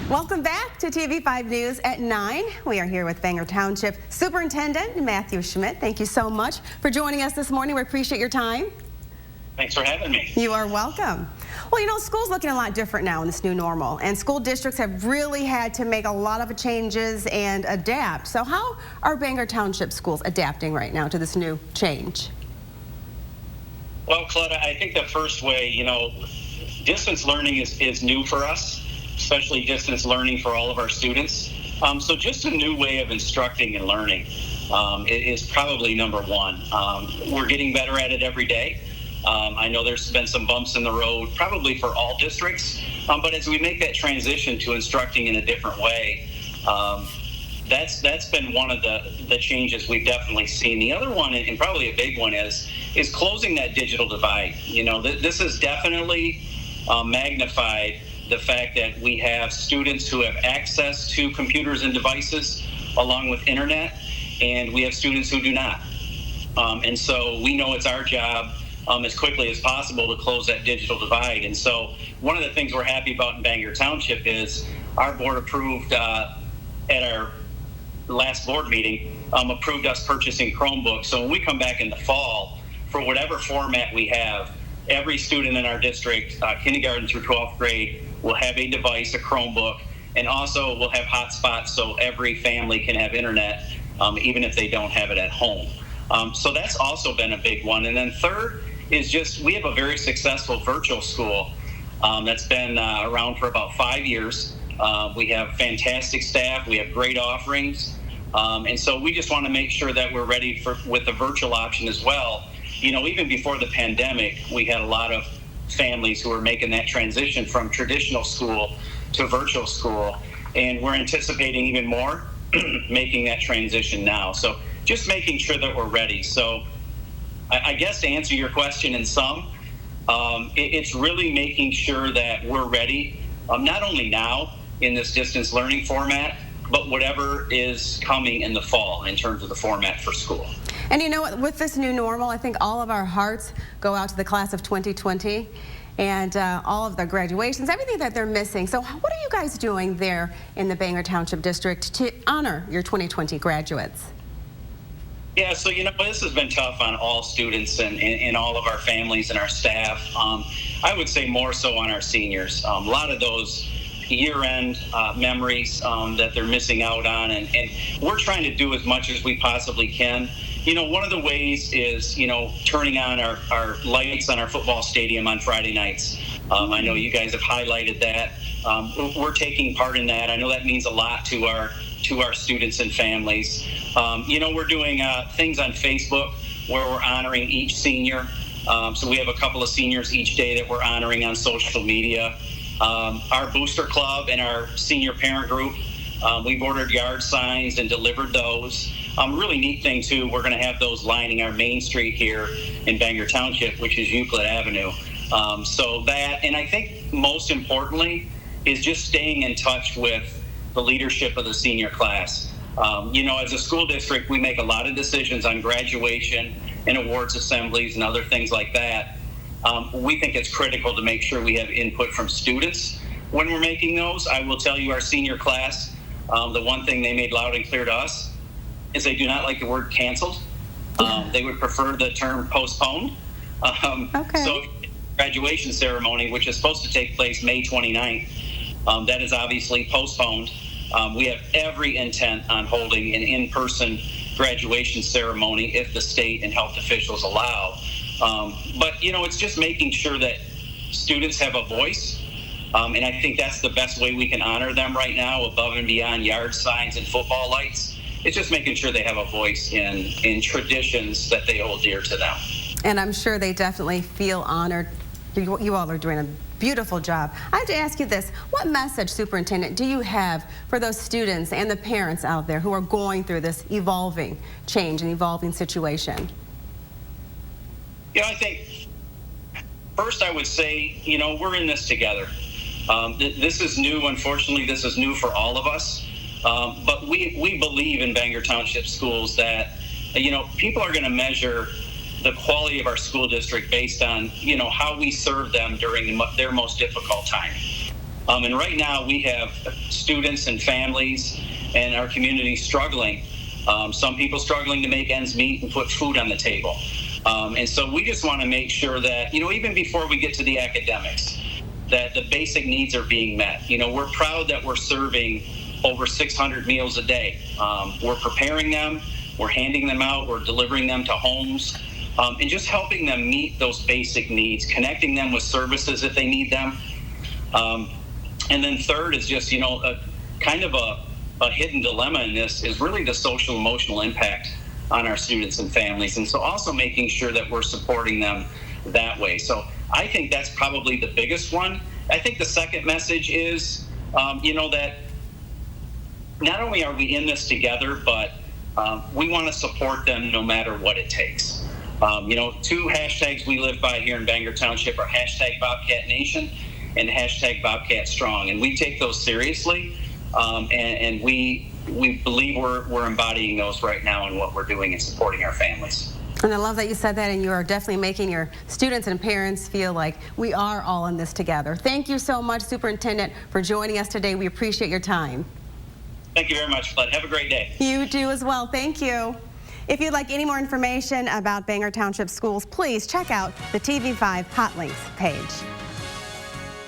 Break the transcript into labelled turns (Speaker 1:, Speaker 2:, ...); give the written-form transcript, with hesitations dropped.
Speaker 1: Welcome back to TV5 News at 9. We are here with Bangor Township Superintendent Matthew Schmidt. Thank you so much for joining us this morning. We appreciate your time.
Speaker 2: Thanks for having me.
Speaker 1: You are welcome. Well, you know, school's looking a lot different now in this new normal, and school districts have really had to make a lot of changes and adapt. So how are Bangor Township schools adapting right now to this new change?
Speaker 2: Well, Claudia, I think the first way, distance learning is new for us, especially distance learning for all of our students. So just a new way of instructing and learning is probably number one. We're getting better at it every day. I know there's been some bumps in the road, probably for all districts, but as we make that transition to instructing in a different way, that's been one of the changes we've definitely seen. The other one, and probably a big one, is closing that digital divide. This has definitely magnified the fact that we have students who have access to computers and devices along with internet, and we have students who do not. And so we know it's our job as quickly as possible to close that digital divide. And so one of the things we're happy about in Bangor Township is our board approved at our last board meeting, approved us purchasing Chromebooks. So when we come back in the fall, for whatever format we have, every student in our district, kindergarten through 12th grade, will have a device, a Chromebook, and also we'll have hotspots so every family can have internet, even if they don't have it at home. So that's also been a big one. And then third is just we have a very successful virtual school that's been around for about 5 years. We have fantastic staff. We have great offerings. And so we just want to make sure that we're ready with the virtual option as well. Even before the pandemic, we had a lot of families who were making that transition from traditional school to virtual school. And we're anticipating even more making that transition now. So just making sure that we're ready. So I guess to answer your question in sum, it's really making sure that we're ready, not only now in this distance learning format, but whatever is coming in the fall in terms of the format for school.
Speaker 1: And you know what, with this new normal, I think all of our hearts go out to the class of 2020 and all of their graduations, everything that they're missing. So what are you guys doing there in the Bangor Township District to honor your 2020 graduates?
Speaker 2: Yeah, so this has been tough on all students and all of our families and our staff. I would say more so on our seniors. A lot of those year-end memories that they're missing out on, and we're trying to do as much as we possibly can. One of the ways is, turning on our lights on our football stadium on Friday nights. I know you guys have highlighted that. We're taking part in that. I know that means a lot to our students and families. We're doing things on Facebook where we're honoring each senior. So we have a couple of seniors each day that we're honoring on social media. Our booster club and our senior parent group, we've ordered yard signs and delivered those. Really neat thing too, we're going to have those lining our main street here in Bangor Township, which is Euclid Avenue. So that, and I think most importantly, is just staying in touch with the leadership of the senior class. As a school district, we make a lot of decisions on graduation and awards assemblies and other things like that. We think it's critical to make sure we have input from students when we're making those. I will tell you, our senior class, the one thing they made loud and clear to us is they do not like the word canceled. They would prefer the term postponed.
Speaker 1: Okay.
Speaker 2: So graduation ceremony, which is supposed to take place May 29th, that is obviously postponed. We have every intent on holding an in-person graduation ceremony if the state and health officials allow. But it's just making sure that students have a voice. And I think that's the best way we can honor them right now, above and beyond yard signs and football lights. It's just making sure they have a voice in traditions that they hold dear to them.
Speaker 1: And I'm sure they definitely feel honored. You all are doing a beautiful job. I have to ask you this. What message, Superintendent, do you have for those students and the parents out there who are going through this evolving change and evolving situation?
Speaker 2: I think first I would say, we're in this together. This is new. Unfortunately, this is new for all of us. But we believe in Bangor Township Schools that, people are going to measure the quality of our school district based on, how we serve them during their most difficult time. And right now we have students and families and our community struggling. Some people struggling to make ends meet and put food on the table. And so we just want to make sure that, even before we get to the academics, that the basic needs are being met. We're proud that we're serving over 600 meals a day. We're preparing them, we're handing them out, we're delivering them to homes, and just helping them meet those basic needs, connecting them with services if they need them. And then third is just, kind of a hidden dilemma in this is really the social emotional impact on our students and families. And so also making sure that we're supporting them that way. So I think that's probably the biggest one. I think the second message is, that not only are we in this together, but we want to support them no matter what it takes. Two hashtags we live by here in Bangor Township are hashtag Bobcat Nation and hashtag Bobcat Strong. And we take those seriously, and we believe we're embodying those right now in what we're doing and supporting our families.
Speaker 1: And I love that you said that, and you are definitely making your students and parents feel like we are all in this together. Thank you so much, Superintendent, for joining us today. We appreciate your time.
Speaker 2: Thank you very much, Fled. Have a great day.
Speaker 1: You do as well. Thank you. If you'd like any more information about Bangor Township Schools, please check out the TV5 Hot Links page.